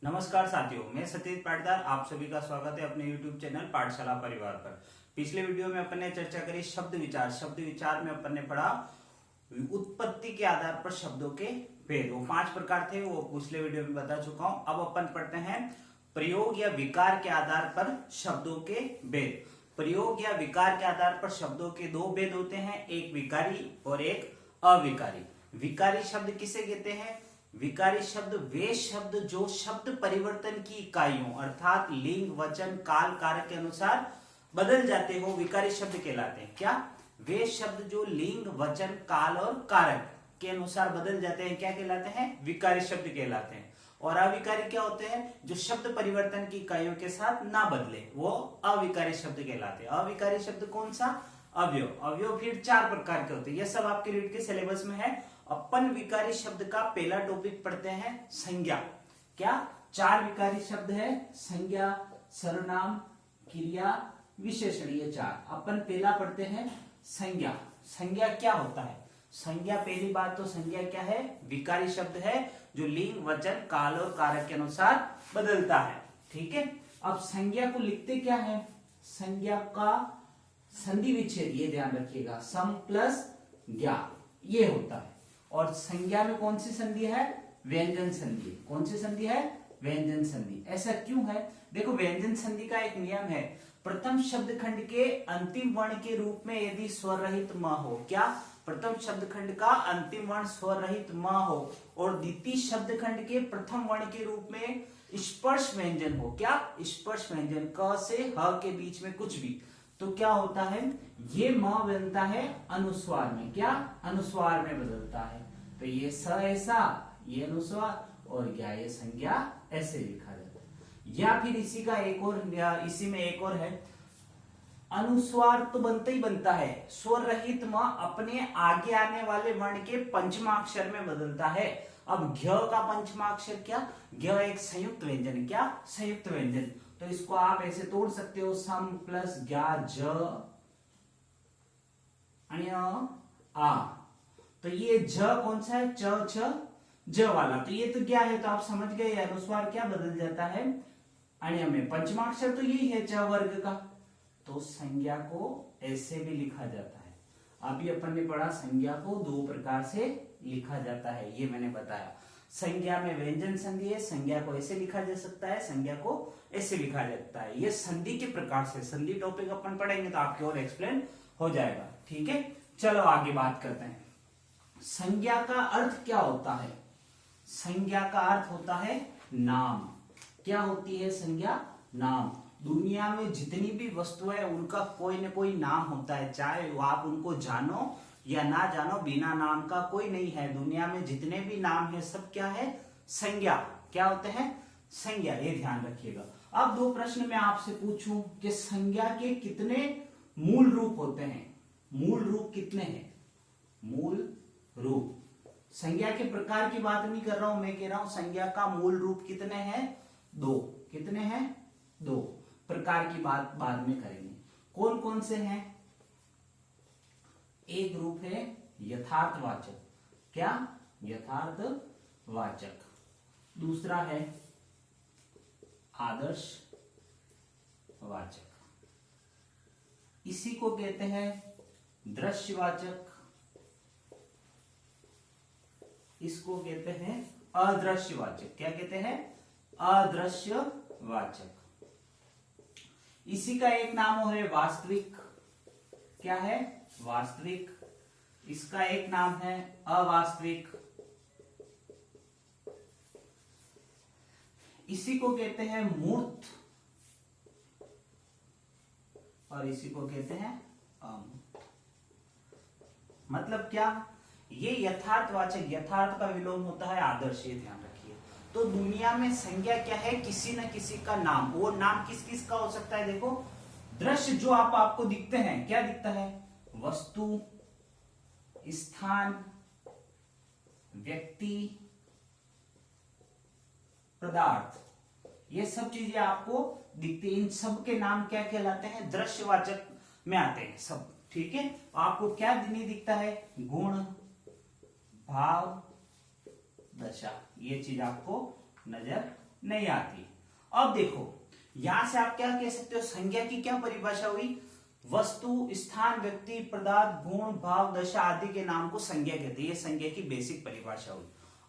नमस्कार साथियों, मैं सतीश पाटीदार आप सभी का स्वागत है अपने YouTube चैनल पाठशाला परिवार पर। पिछले वीडियो में अपन ने चर्चा करी शब्द विचार में अपन ने पढ़ा उत्पत्ति के आधार पर शब्दों के भेद। वो 5 प्रकार थे, वो पिछले वीडियो में बता चुका हूं। अब अपन पढ़ते हैं प्रयोग या विकार के आधार पर शब्दों के भेद। प्रयोग या विकार के आधार पर शब्दों के 2 भेद होते हैं, एक विकारी और एक अविकारी। विकारी शब्द किसे कहते हैं? विकारी शब्द वे शब्द जो शब्द परिवर्तन की इकाइयों अर्थात लिंग, वचन, काल, कारक के अनुसार बदल जाते हो, विकारी शब्द कहलाते हैं। क्या? वे शब्द जो लिंग, वचन, काल और कारक के अनुसार बदल जाते हैं क्या कहलाते हैं? विकारी शब्द कहलाते हैं। और अविकारी क्या होते हैं? जो शब्द परिवर्तन की इकाइयों के साथ ना बदले, वो अविकारी शब्द कहलाते हैं। अविकारी शब्द कौन सा? अवयव। अवयव फिर 4 प्रकार के होते हैं। यह सब आपके रीड के सिलेबस में है। अपन विकारी शब्द का पहला टॉपिक पढ़ते हैं संज्ञा। क्या? 4 विकारी शब्द है, संज्ञा, सर्वनाम, क्रिया, विशेषण, ये 4। अपन पहला पढ़ते हैं संज्ञा। संज्ञा क्या होता है? संज्ञा, पहली बात तो संज्ञा क्या है? विकारी शब्द है जो लिंग, वचन, काल और कारक के अनुसार बदलता है। ठीक है। अब संज्ञा को लिखते क्या है? संज्ञा का संधि विच्छेद, ये ध्यान रखिएगा, सम प्लस ज्ञा, ये होता है। और संज्ञा में कौन सी संधि है? व्यंजन संधि। कौन सी संधि है? व्यंजन संधि। ऐसा क्यों है? देखो, व्यंजन संधि का एक नियम है, प्रथम शब्द खंड के अंतिम वर्ण के रूप में यदि स्वर रहित म हो। क्या? प्रथम शब्द खंड का अंतिम वर्ण स्वर रहित म हो और द्वितीय शब्द खंड के प्रथम वर्ण के रूप में स्पर्श व्यंजन हो। क्या? स्पर्श व्यंजन, क से ह के बीच में कुछ भी, तो क्या होता है? ये म बनता है अनुस्वार में। क्या? अनुस्वार में बदलता है। तो ये स ऐसा, ये अनुस्वार, और ज्ञा, ये संज्ञा, ऐसे लिखा जाता है। या फिर इसी का एक और, इसी में एक और है, अनुस्वार तो बनता ही बनता है, स्वर रहित म अपने आगे आने वाले वर्ण के पंचमाक्षर में बदलता है। अब घ का पंचमाक्षर क्या? घ एक संयुक्त व्यंजन। क्या? संयुक्त व्यंजन। तो इसको आप ऐसे तोड़ सकते हो, सम प्लस ज्ञा, ज आ। तो ये ज कौन सा है? च, छ, ज वाला। तो ये तो क्या है? तो आप समझ गए, अनुस्वार क्या बदल जाता है? अण्य में। पंचमाक्षर तो यही है च वर्ग का। तो संज्ञा को ऐसे भी लिखा जाता है। अभी अपन ने पढ़ा संज्ञा को 2 प्रकार से लिखा जाता है, ये मैंने बताया। संज्ञा में व्यंजन संधि है, संज्ञा को ऐसे लिखा जा सकता है, संज्ञा को ऐसे लिखा जाता है। ये संधि के प्रकार से, संधि टॉपिक अपन पढ़ेंगे तो आपके और एक्सप्लेन हो जाएगा। ठीक है, चलो आगे बात करते हैं। संज्ञा का अर्थ क्या होता है? संज्ञा का अर्थ होता है नाम। क्या होती है संज्ञा? नाम। दुनिया में जितनी भी वस्तुएं हैं उनका कोई ना कोई नाम होता है, चाहे वो आप उनको जानो या ना जानो, बिना नाम का कोई नहीं है। दुनिया में जितने भी नाम है सब क्या है? संज्ञा। क्या होते हैं? संज्ञा। ये ध्यान रखिएगा। अब 2 प्रश्न मैं आपसे पूछूं कि संज्ञा के कितने मूल रूप होते हैं? मूल रूप कितने हैं? मूल रूप। संज्ञा के प्रकार की बात नहीं कर रहा हूं, मैं कह रहा हूं संज्ञा का मूल रूप कितने हैं? 2। कितने हैं? 2 प्रकार की बात बाद में करेंगे। कौन कौन से हैं? एक रूप है यथार्थवाचक। क्या? यथार्थवाचक। दूसरा है आदर्शवाचक। इसी को कहते हैं दृश्यवाचक, इसको कहते हैं अदृश्यवाचक। क्या कहते हैं? अदृश्यवाचक। इसी का एक नाम है वास्तविक। क्या है? वास्तविक। इसका एक नाम है अवास्तविक। इसी को कहते हैं मूर्त और इसी को कहते हैं अमूर्त। मतलब क्या? ये यथार्थवाचक, यथार्थ का विलोम होता है आदर्श, ये ध्यान रखिए। तो दुनिया में संज्ञा क्या है? किसी न किसी का नाम। वो नाम किस किस का हो सकता है? देखो, दृश्य जो आपको दिखते हैं, क्या दिखता है? वस्तु, स्थान, व्यक्ति, पदार्थ, ये सब चीजें आपको दिखती हैं। इन सब के नाम क्या कहलाते हैं? दृश्यवाचक में आते हैं सब। ठीक है, आपको क्या नहीं दिखता है? गुण, भाव, दशा, ये चीज आपको नजर नहीं आती। अब देखो यहां से आप क्या कह सकते हो, संज्ञा की क्या परिभाषा हुई, वस्तु, स्थान, व्यक्ति, पदार्थ, गुण, भाव, दशा आदि के नाम को संज्ञा कहते हैं। ये संज्ञा की बेसिक परिभाषा हुई।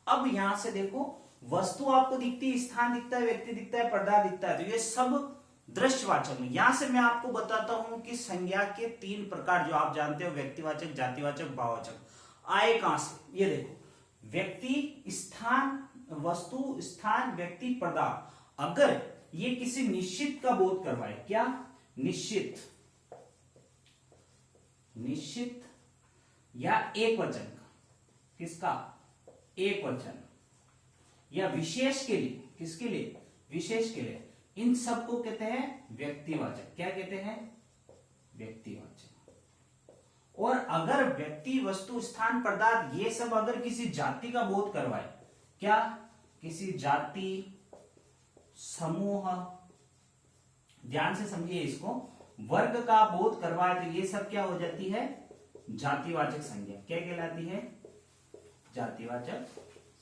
अब यहां से देखो वस्तु आपको दिखती है, स्थान दिखता है, व्यक्ति दिखता है, पदार्थ दिखता है, तो ये सब दृश्यवाचक है। यहां से मैं आपको बताता हूं कि संज्ञा के 3 प्रकार जो आप जानते हो, व्यक्तिवाचक, जातिवाचक, भाववाचक, आए कहां से। ये देखो व्यक्ति, स्थान, वस्तु, स्थान, व्यक्ति, पदार्थ। अगर ये किसी निश्चित का बोध करवाए, क्या निश्चित, निश्चित या एक वचन का, किसका, एक वचन, या विशेष के लिए, किसके लिए, विशेष के लिए, इन सब को कहते हैं व्यक्तिवाचक। क्या कहते हैं, व्यक्तिवाचक। और अगर व्यक्ति, वस्तु, स्थान, पदार्थ ये सब अगर किसी जाति का बोध करवाए, क्या, किसी जाति, समूह, ध्यान से समझिए इसको, वर्ग का बोध करवाए, तो ये सब क्या हो जाती है, जातिवाचक संज्ञा। क्या कहलाती है, जातिवाचक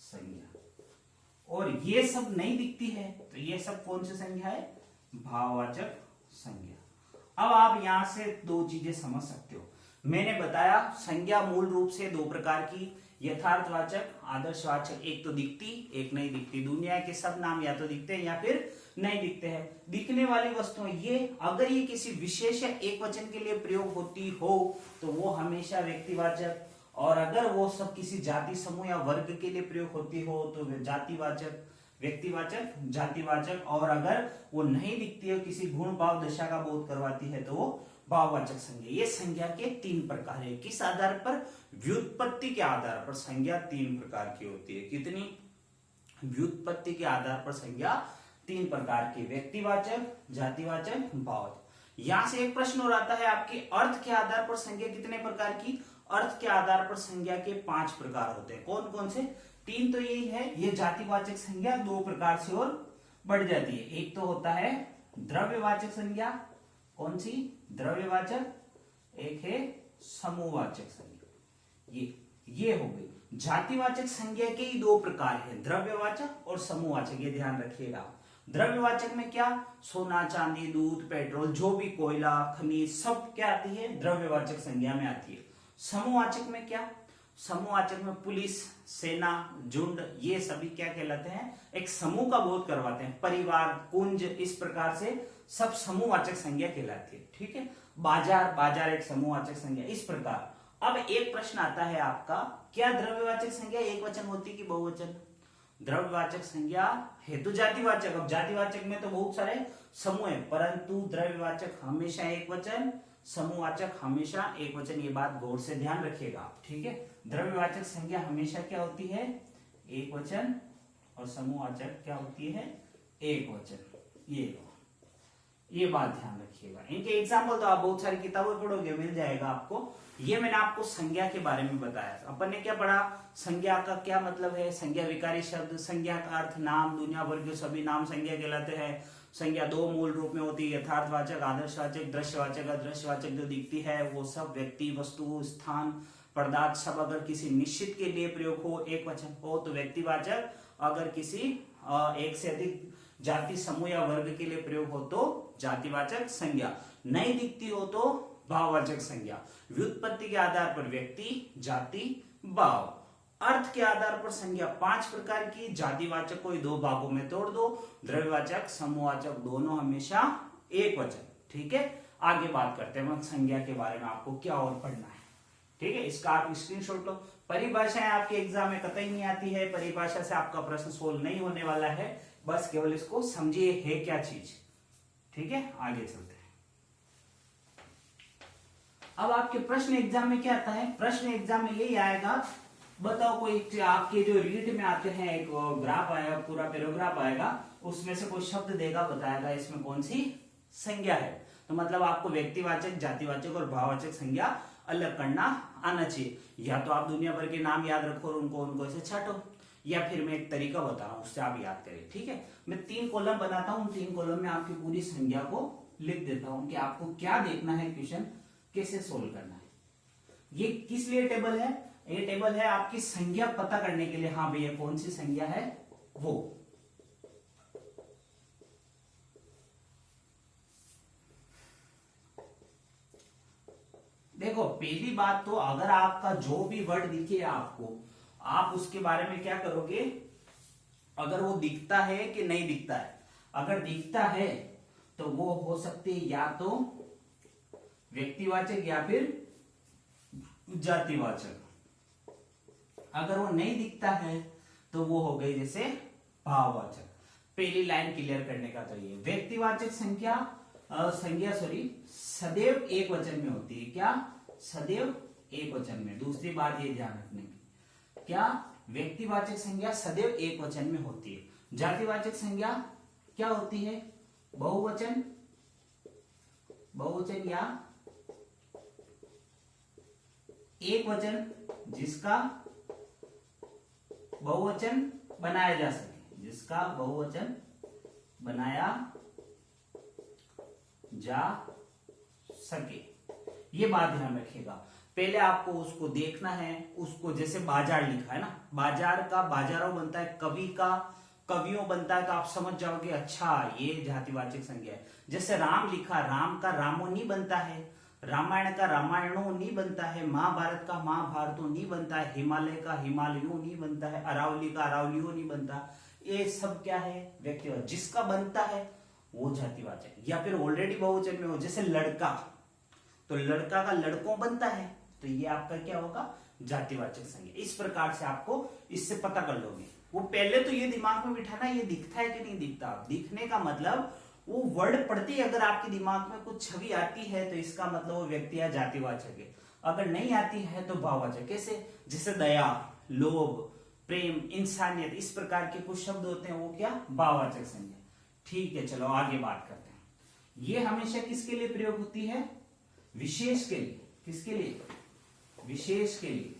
संज्ञा। और ये सब नहीं दिखती है तो ये सब कौन सी संज्ञा है, भाववाचक संज्ञा। अब आप यहां से 2 चीजें समझ सकते हो। मैंने बताया संज्ञा मूल रूप से 2 प्रकार की, यथार्थवाचक, आदर्शवाचक। एक तो दिखती, एक नहीं दिखती। दुनिया के सब नाम या तो दिखते हैं या फिर नहीं दिखते हैं। दिखने वाली वस्तुएं ये अगर ये किसी विशेष या एक वचन के लिए प्रयोग होती हो तो वो हमेशा व्यक्तिवाचक, और अगर वो सब किसी जाति, समूह या वर्ग के लिए प्रयोग होती हो तो जातिवाचक, व्यक्तिवाचक, जातिवाचक। और अगर वो नहीं दिखती है, किसी गुण, भाव, दशा का बोध करवाती है तो वो भाववाचक संज्ञा। ये संज्ञा के 3 प्रकार है। किस आधार पर, व्युत्पत्ति के आधार पर संज्ञा 3 प्रकार की होती है। कितनी, व्युत्पत्ति के आधार पर संज्ञा 3 प्रकार की, व्यक्तिवाचक, जातिवाचक, भाववाचक। यहां से एक प्रश्न और आता है आपके, अर्थ के आधार पर संज्ञा कितने प्रकार की, अर्थ के आधार पर संज्ञा के 5 प्रकार होते हैं। कौन कौन से, 3 तो यही है। ये जातिवाचक संज्ञा 2 प्रकार से और बढ़ जाती है। एक तो होता है द्रव्यवाचक संज्ञा, कौन सी, द्रव्यवाचक। एक है समूहवाचक संज्ञा। ये हो गई। जातिवाचक संज्ञा के ही 2 प्रकार है, द्रव्यवाचक और समूहवाचक। ये ध्यान रखिएगा। द्रव्यवाचक में क्या, सोना, चांदी, दूध, पेट्रोल, जो भी कोयला, खनिज, सब क्या आती है, द्रव्यवाचक संज्ञा में आती है। समूहवाचक में क्या, समूहवाचक में पुलिस, सेना, झुंड, ये सभी क्या कहलाते हैं, एक समूह का बोध करवाते हैं। परिवार, कुंज, इस प्रकार से सब समूहवाचक संज्ञा कहलाती है। ठीक है। बाजार, बाजार एक समूहवाचक संज्ञा। इस प्रकार अब एक प्रश्न आता है आपका, क्या द्रव्यवाचक संज्ञा एक वचन होती कि बहुवचन। द्रव्यवाचक संज्ञा हेतु जातिवाचक। अब जातिवाचक में तो बहुत सारे समूह है, परंतु द्रव्यवाचक हमेशा एक वचन, समूहवाचक हमेशा एक वचन। ये बात गौर से ध्यान रखिएगा। ठीक है। द्रव्यवाचक संज्ञा हमेशा क्या होती है, एक वचन, और समूहवाचक क्या होती है, एक वचन। ये बात ध्यान रखिएगा। इनके एग्जाम्पल तो आप बहुत सारी किताबें पढ़ोगे, मिल जाएगा आपको। ये मैंने आपको संज्ञा के बारे में बताया। अपन ने क्या पढ़ा, संज्ञा का क्या मतलब है, संज्ञा विकारी शब्द, संज्ञा का अर्थ नाम, दुनिया भर के सभी नाम संज्ञा कहलाते हैं। संज्ञा 2 मूल रूप में होती है, यथार्थवाचक, आदर्शवाचक, दृश्यवाचक। दृश्यवाचक जो दिखती है वो सब व्यक्ति, वस्तु, स्थान, पदार्थ सब अगर किसी निश्चित के लिए प्रयोग हो, एक वचन हो तो व्यक्तिवाचक। अगर किसी एक से अधिक जाति, समूह या वर्ग के लिए प्रयोग हो तो जातिवाचक संज्ञा। नहीं दिखती हो तो भाववाचक संज्ञा। व्युत्पत्ति के आधार पर व्यक्ति, जाति, भाव। अर्थ के आधार पर संज्ञा 5 प्रकार की। जातिवाचक को 2 भागों में तोड़ दो, द्रव्यवाचक, समूहवाचक, दोनों हमेशा एक वचन। ठीक है। आगे बात करते हैं संज्ञा के बारे में, आपको क्या और पढ़ना है। ठीक है। इसका आप स्क्रीनशॉट लो। परिभाषाएं आपके एग्जाम में कतई नहीं आती है, परिभाषा से आपका प्रश्न सोल्व नहीं होने वाला है। बस केवल इसको समझिए है क्या चीज। ठीक है। आगे चलते हैं। अब आपके प्रश्न एग्जाम में क्या आता है, प्रश्न एग्जाम में यही आएगा, बताओ कोई आपके जो रीड में आते हैं, एक ग्राफ आएगा, पूरा पैराग्राफ आएगा, उसमें से कोई शब्द देगा, बताएगा इसमें कौन सी संज्ञा है। तो मतलब आपको व्यक्तिवाचक, जातिवाचक और भाववाचक संज्ञा अलग करना आना चाहिए। या तो आप दुनिया भर के नाम याद रखो और उनको ऐसे छाटो, या फिर मैं एक तरीका बता रहा हूं उससे आप याद करें। ठीक है। मैं 3 कॉलम बनाता हूं, 3 कॉलम में आपकी पूरी संज्ञा को लिख देता हूं कि आपको क्या देखना है, क्वेश्चन कैसे सोल्व करना है। ये किस लिए टेबल है, ये टेबल है आपकी संज्ञा पता करने के लिए। हाँ भैया कौन सी संज्ञा है वो। देखो पहली बात तो अगर आपका जो भी वर्ड दिखे आपको, आप उसके बारे में क्या करोगे, अगर वो दिखता है कि नहीं दिखता है। अगर दिखता है तो वो हो सकते या तो व्यक्तिवाचक या फिर जातिवाचक। अगर वो नहीं दिखता है तो वो हो गई जैसे भाववाचक। पहली लाइन क्लियर करने का तो ये व्यक्तिवाचक संज्ञा सदैव एक वचन में होती है। क्या? सदैव एक वचन में। दूसरी बात ये ध्यान रखने की, क्या व्यक्तिवाचक संज्ञा सदैव एक वचन में होती है। जातिवाचक संज्ञा क्या होती है? बहुवचन, बहुवचन या एक वचन जिसका बहुवचन बनाया जा सके, जिसका बहुवचन बनाया जा सके। ये बात ध्यान रखिएगा। पहले आपको उसको देखना है, उसको जैसे बाजार लिखा है ना, बाजार का बाजारों बनता है, कवि का कवियों बनता है, तो आप समझ जाओगे अच्छा ये जातिवाचक संज्ञा है। जैसे राम लिखा, राम का रामो नहीं बनता है, रामायण का रामायणों नहीं बनता है, महाभारत का महाभारतों नहीं बनता है, हिमालय का हिमालयों नहीं बनता है, अरावली का अरावलियों नहीं बनता। ये सब क्या है? व्यक्तिवाचक। जिसका बनता है वो जातिवाचक। या फिर ऑलरेडी बहुवचन में हो, जैसे लड़का, तो लड़का का लड़कों बनता है, तो ये आपका क्या होगा? जातिवाचक संज्ञा। इस प्रकार से आपको इससे पता कर लोगे। वो पहले तो ये दिमाग में बिठाना, ये दिखता है कि नहीं दिखता। दिखने का मतलब वो वर्ड पढ़ते ही अगर आपके दिमाग में कुछ छवि आती है तो इसका मतलब वो व्यक्ति या जातिवाचक है। अगर नहीं आती है तो भाववाचक। कैसे? जैसे दया, लोभ, प्रेम, इंसानियत, इस प्रकार के कुछ शब्द होते हैं, वो क्या? भाववाचक संज्ञा। ठीक है, चलो आगे बात करते हैं। ये हमेशा किसके लिए प्रयोग होती है? विशेष के लिए। किसके लिए? विशेष के लिए।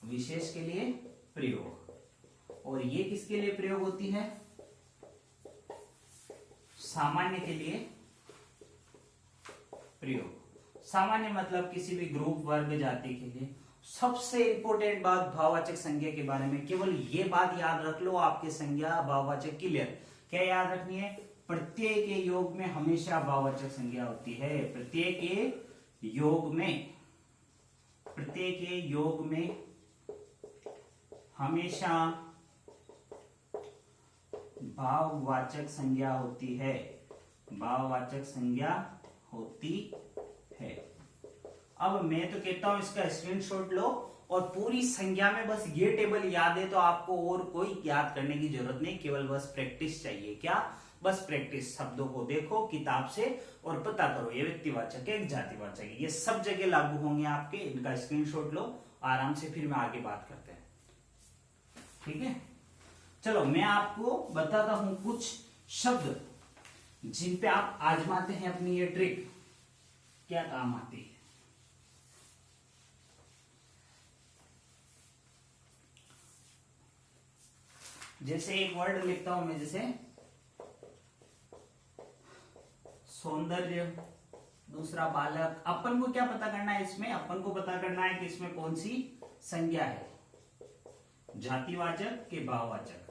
विशेष के लिए प्रयोग। और ये किसके लिए प्रयोग होती है? सामान्य के लिए प्रयोग। सामान्य मतलब किसी भी ग्रुप, वर्ग, जाति के लिए। सबसे इंपॉर्टेंट बात भाववाचक संज्ञा के बारे में, केवल ये बात याद रख लो, आपके संज्ञा भाववाचक क्लियर। क्या याद रखनी है? प्रत्यय के योग में हमेशा भाववाचक संज्ञा होती है। प्रत्यय के योग में, प्रत्यय के योग में हमेशा भाववाचक संज्ञा होती है। भाववाचक संज्ञा होती है। अब मैं तो कहता हूं इसका स्क्रीनशॉट लो और पूरी संज्ञा में बस ये टेबल याद है तो आपको और कोई याद करने की जरूरत नहीं, केवल बस प्रैक्टिस चाहिए। क्या? बस प्रैक्टिस। शब्दों को देखो किताब से और पता करो ये व्यक्तिवाचक है, जातिवाचक है, ये सब जगह लागू होंगे आपके। इनका स्क्रीनशॉट लो आराम से, फिर मैं आगे बात करते हैं। ठीक है, चलो मैं आपको बताता हूं कुछ शब्द जिन पे आप आजमाते हैं अपनी ये ट्रिक, क्या काम आती है। जैसे एक वर्ड लिखता हूं मैं, जैसे सौंदर्य, दूसरा बालक। अपन को क्या पता करना है इसमें? अपन को पता करना है कि इसमें कौन सी संज्ञा है, जातिवाचक के भाववाचक।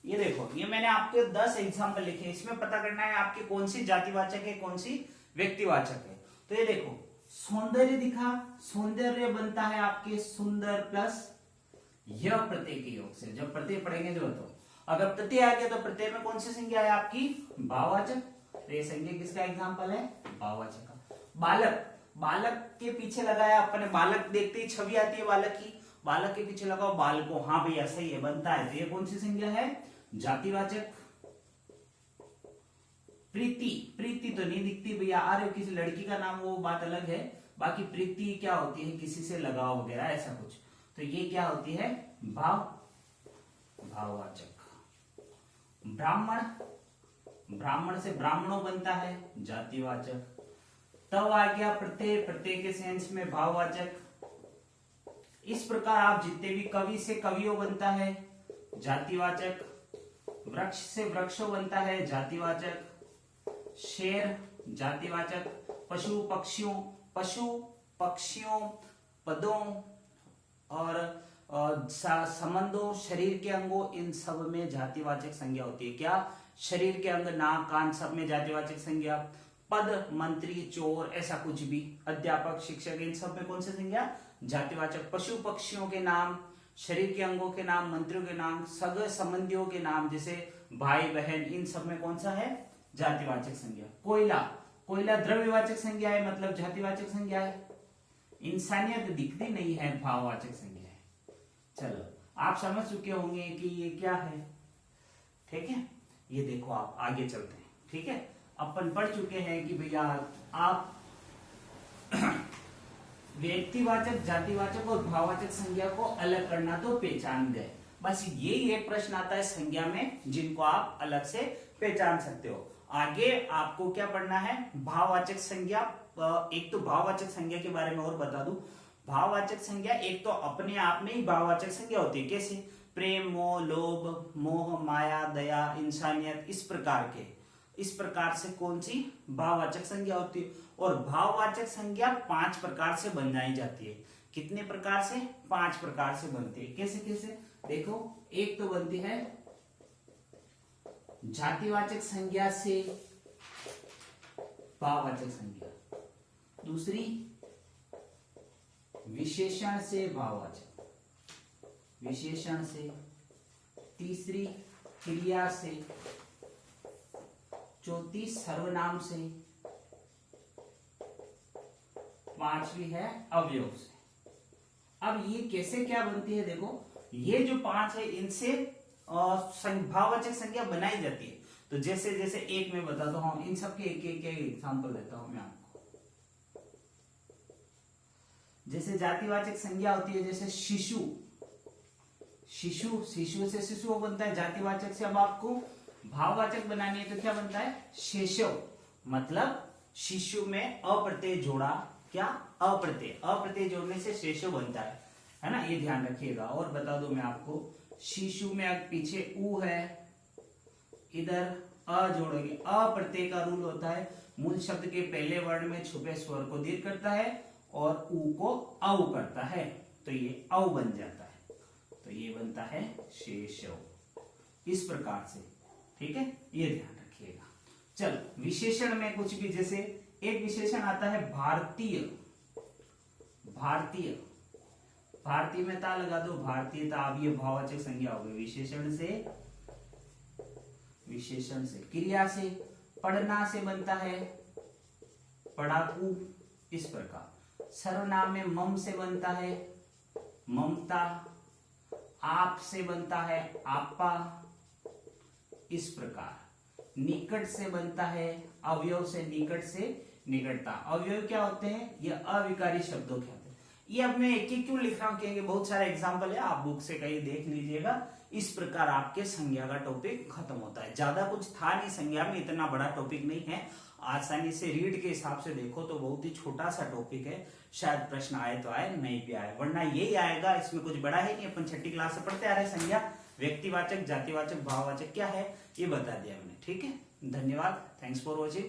ये देखो, ये मैंने आपके 10 एग्जाम्पल लिखे, इसमें पता करना है आपके कौन सी जातिवाचक है, कौन सी व्यक्तिवाचक है। तो ये देखो, सौंदर्य दिखा, सौंदर्य बनता है आपके सुंदर प्लस यह प्रत्यय के योग से। जब प्रत्यय पढ़ेंगे जो तो अगर प्रत्यय आ गया तो प्रत्यय में कौन सी संज्ञा है आपकी? भाववाचक। तो ये संज्ञा किसका एग्जाम्पल है? भाववाचक का। बालक, बालक के पीछे लगाया अपने, बालक देखते ही छवि आती है बालक की, बालक के पीछे लगाओ बालको, हाँ भैया सही है, बनता है। तो ये कौन सी संज्ञा है? जातिवाचक। प्रीति, प्रीति तो नहीं दिखती भैया, अरे किसी लड़की का नाम वो बात अलग है, बाकी प्रीति क्या होती है? किसी से लगाव वगैरह ऐसा कुछ। तो ये क्या होती है? भाव, भाववाचक। ब्राह्मण, ब्राह्मण से ब्राह्मणों बनता है, जातिवाचक। तब आ गया प्रत्यय, प्रत्यय के सेंस में भाववाचक। इस प्रकार आप जितने भी कवि से कवियों बनता है जातिवाचक, वृक्ष से वृक्षों बनता है जातिवाचक, शेर जातिवाचक, पशु पक्षियों पदों और संबंधों, शरीर के अंगों, इन सब में जातिवाचक संज्ञा होती है। क्या? शरीर के अंग, नाक, कान, सब में जातिवाचक संज्ञा। पद, मंत्री, चोर, ऐसा कुछ भी, अध्यापक, शिक्षक, इन सब में कौन सी संज्ञा? जातिवाचक। पशु पक्षियों के नाम, शरीर के अंगों के नाम, मंत्रियों के नाम, सगे संबंधियों के नाम जैसे भाई बहन, इन सब में कौन सा है? जातिवाचक संज्ञा। कोयला द्रव्यवाचक संज्ञा है, मतलब जातिवाचक संज्ञा है। इंसानियत दिखती नहीं है, भाववाचक संज्ञा है। चलो, आप समझ चुके होंगे कि ये क्या है, ठीक है। ये देखो, आप आगे चलते हैं, ठीक है। अपन पढ़ चुके हैं कि भैया आप व्यक्तिवाचक, जातिवाचक और भाववाचक संज्ञा को अलग करना तो पहचान गए। बस यही एक प्रश्न आता है संज्ञा में जिनको आप अलग से पहचान सकते हो। आगे आपको क्या पढ़ना है? भाववाचक संज्ञा। एक तो भाववाचक संज्ञा के बारे में और बता दूं, भाववाचक संज्ञा एक तो अपने आप में ही भाववाचक संज्ञा होती है। कैसे? प्रेम, मोह, लोभ, मोह, माया, दया, इंसानियत, इस प्रकार से कौन सी भाववाचक संज्ञा होती है। और भाववाचक संज्ञा 5 प्रकार से बनाई जाती है। कितने प्रकार से? 5 प्रकार से बनती है। कैसे कैसे? देखो, एक तो बनती है जातिवाचक संज्ञा से भाववाचक संज्ञा, दूसरी विशेषण से भाववाचक, विशेषण से, तीसरी क्रिया से, चौथी सर्वनाम से, पांचवी है अवयव से। अब ये कैसे क्या बनती है? देखो, ये जो 5 है इनसे भाववाचक संज्ञा बनाई जाती है। तो जैसे जैसे एक में बताता हूं, इन सब के एक एक एग्जांपल देता हूं मैं आपको। जैसे जातिवाचक संज्ञा होती है, जैसे शिशु, शिशु से शिशु बनता है जातिवाचक से। अब आपको भाववाचक बनानी है तो क्या बनता है? शेषव, मतलब शिशु में अप्रत्यय जोड़ा। क्या? अप्रत्यय जोड़ने से शेषव बनता है ना, ये ध्यान रखिएगा। और बता दो मैं आपको, शिशु में पीछे उ है, इधर अ जोड़ोगे। अप्रत्यय का रूल होता है मूल शब्द के पहले वर्ण में छुपे स्वर को दीर्घ करता है और उ को औ करता है, तो ये औ बन जाता है, तो ये बनता है शेषव, इस प्रकार से, ठीक है। ये ध्यान रखिएगा। चलो, विशेषण में कुछ भी, जैसे एक विशेषण आता है भारतीय, भारतीय में ता लगा दो, भारतीयता। अब ये भाववाचक संज्ञा हो गई। विशेषण से, क्रिया से, पढ़ना से बनता है पढ़ाकू, इस प्रकार। सर्वनाम में मम से बनता है ममता, आप से बनता है आपा, इस प्रकार। निकट से बनता है अवयव से, निकट से निकटता। अवयव क्या होते हैं? ये अविकारी शब्दों के होते हैं। ये अब मैं एक एक क्यों लिख रहा हूं, क्योंकि बहुत सारे एग्जाम्पल है, आप बुक से कहीं देख लीजिएगा। इस प्रकार आपके संज्ञा का टॉपिक खत्म होता है। ज्यादा कुछ था नहीं संज्ञा में, इतना बड़ा टॉपिक नहीं है। आसानी से रीड के हिसाब से देखो तो बहुत ही छोटा सा टॉपिक है। शायद प्रश्न आए तो आए, नहीं भी आए, वरना यही आएगा। इसमें कुछ बड़ा है नहीं, अपन 6ठी क्लास से पढ़ते आ रहे। संज्ञा, व्यक्तिवाचक, जातिवाचक, भाववाचक क्या है ये बता दिया मैंने, ठीक है। धन्यवाद, थैंक्स फॉर वॉचिंग।